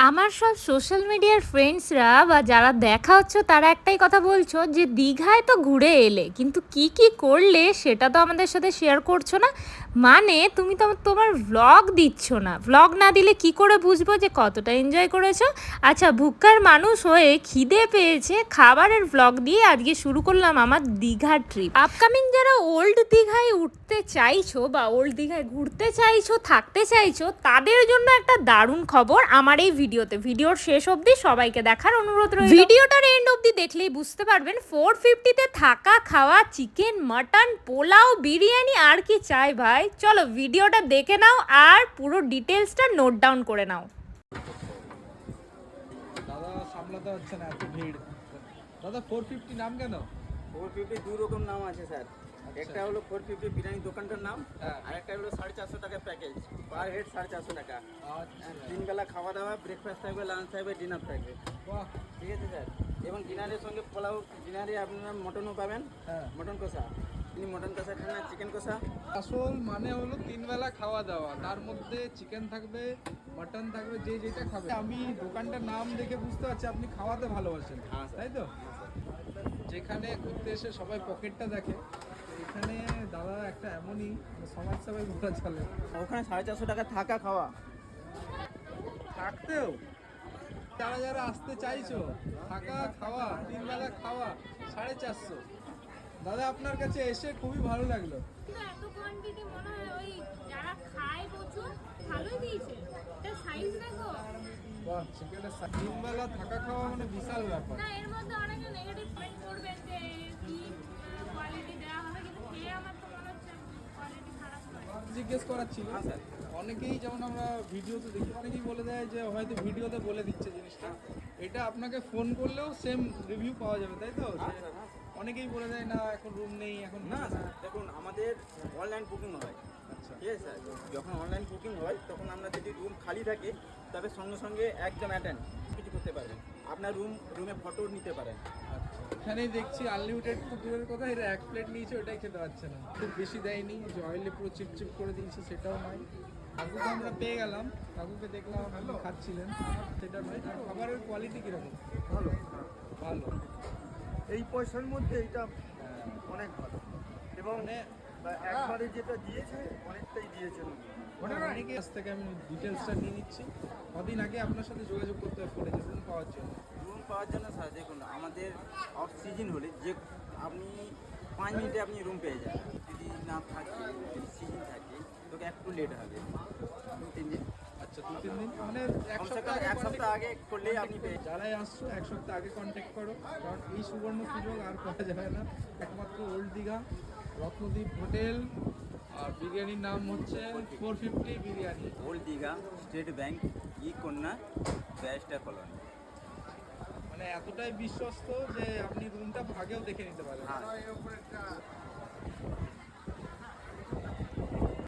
আমার সব সোশ্যাল মিডিয়ার ফ্রেন্ডসরা বা যারা দেখা হচ্ছে তারা একটাই কথা বলছো যে দীঘায় তো ঘুরে এলে কিন্তু কি কি করলে সেটা তো আমাদের সাথে শেয়ার করছো না। মানে তুমি তো তোমার ভ্লগ দিচ্ছ না, ভ্লগ না দিলে কি করে বুঝবো যে কতটা এনজয় করেছো। আচ্ছা, ভুক্কার মানুষ হয়ে খিদে পেয়েছে, খাবারের ভ্লগ দিয়ে আজকে শুরু করলাম আমার দীঘার ট্রিপ। আপকামিং যারা ওল্ড দীঘায় উঠতে চাইছো বা ওল্ড দীঘায় ঘুরতে চাইছো, থাকতে চাইছো, তাদের জন্য একটা দারুণ খবর আমার এই ভিডিওর শেষ অবধি সবাইকে দেখার অনুরোধ রইল। ভিডিওটার এন্ড অবধি দেখলেই বুঝতে পারবেন 450-তে থাকা, খাওয়া, চিকেন, মাটন, পোলাও, বিরিয়ানি আর কি চাই ভাই। চলো ভিডিওটা দেখে নাও আর পুরো ডিটেলসটা নোট ডাউন করে নাও। দাদা সামলাতে হচ্ছে না এত ভিড়। দাদা 450 নাম কেন? 450 দুই রকম নাম আছে স্যার। একটা হলো 450 বিরিয়ানি দোকানটার নাম, আর একটা হলো 450 টাকা প্যাকেজ, পার হেড 450 টাকা। আচ্ছা, 3 বেলা খাওয়া দাওয়া, ব্রেকফাস্ট থাকবে, লাঞ্চ থাকবে, ডিনার থাকবে। বাহ, ঠিক আছে স্যার। এবং ডিনারের সঙ্গে পোলাও, ডিনারে আপনারা মটনও পাবেন, হ্যাঁ। মটন কষা। তিনি মটন কষা খান না চিকেন কষা? আসল মানে হলো 3 বেলা খাওয়া দাওয়া, তার মধ্যে চিকেন থাকবে, মাটন থাকবে, যে যেটা খাবে। আমি দোকানটার নাম দেখে বুঝতে পারছি আপনি খাওয়াতে ভালোবাসেন, হ্যাঁ, স্যার। তাই তো? যেখানে ঘুরতে এসে সবাই পকেটটা দেখে, এখানে দাদা একটা এমনই সমাজ সেবাই বলা চলে। ওখানে 450 টাকা থাকা খাওয়া। থাকতেও যারা যারা আসতে চাইছো, থাকা খাওয়া, 3 বেলা খাওয়া 450। দাদা আপনার কাছে এসে খুবই ভালো লাগলো। কিন্তু এত কোয়ান্টিটি মনে হয় ওই যারা খায় প্রচুর ভালোই দিয়েছে। এটা সাইজ দেখো। বাহ, চিকেনের 3 বেলা থাকা খাওয়া মানে বিশাল ব্যাপার। না, এর মধ্যে অনেকে নেগেটিভ কমেন্ট করবেন যে কি কোয়ালিটি দেওয়া হবে, কিন্তু খেয়ে আমার তো মনে হচ্ছে কোয়ালিটি খারাপ হয়। জিজ্ঞেস করার ছিল। হ্যাঁ, স্যার। অনেকেই যেমন আমরা ভিডিওতে দেখি, অনেকেই বলে দেয় যে হয়তো ভিডিওতে বলে দিচ্ছে জিনিসটা, এটা আপনাকে ফোন করলেও সেম রিভিউ পাওয়া যাবে, তাই তো? হ্যাঁ, যে স্যার, হ্যাঁ, স্যার। অনেকেই বলে দেয় না এখন রুম নেই, এখন না স্যার, দেখুন আমাদের অনলাইন বুকিং হয়। আচ্ছা, ঠিক আছে স্যার। যখন অনলাইন বুকিং হয় তখন আমরা যদি রুম খালি থাকে তবে সঙ্গে সঙ্গে একদম অ্যাটেন্ড কিছু করতে পারবেন। আপনার রুমে ফটো নিতে পারেন। আচ্ছা। এখানেই দেখছি আনলিমিটেড তো দূরের কথা, এটা 1 প্লেট নিয়েছে, ওটাই খেতে পারছে না। খুব বেশি দেয়নি, যে অয়েলে পুরো চিপচিপ করে দিয়েছে সেটাও নয়। কাকুকে আমরা পেয়ে গেলাম, কাকুকে দেখলাম আপনি খাচ্ছিলেন, সেটা নয়। আর খাবারের কোয়ালিটি কীরকম? ভালো। ভালো। এই পয়সার মধ্যে এটা অনেক ভালো, এবং মানে একবারে যেটা দিয়েছে অনেকটাই দিয়েছে। অনেকে কাছ থেকে আমি ডিটেলসটা নিয়ে নিচ্ছি। কদিন আগে আপনার সাথে যোগাযোগ করতে হবে ফোনে রুম পাওয়ার জন্য। রুম পাওয়ার জন্য স্যার দেখুন আমাদের অফ সিজন হলে যে আপনি 5 মিনিটে আপনি রুম পেয়ে যান। যদি না থাকে, যদি সিজন থাকে তোকে একটু লেট হবে, 2-3 দিন। আচ্ছা, 2-3 দিন মানে এক কমসে সপ্তাহ কম আগে এক সপ্তাহ আগে করলেই আপনি পেয়ে যান। যারাই আসছো 1 সপ্তাহ আগে কন্ট্যাক্ট করো, কারণ এই সুবর্ণ সুযোগ আর পাওয়া যায় না। একমাত্র ওল্ড দীঘা রত্নদ্বীপ হোটেল, আর বিরিয়ানির নাম হচ্ছে 450 biryani. Old Digha, state bank, কন্যা, ব্যারিস্টার কলোনি। মানে এতটাই বিশ্বস্ত যে আপনি রুমটা আগেও দেখে নিতে পারেন। হ্যাঁ।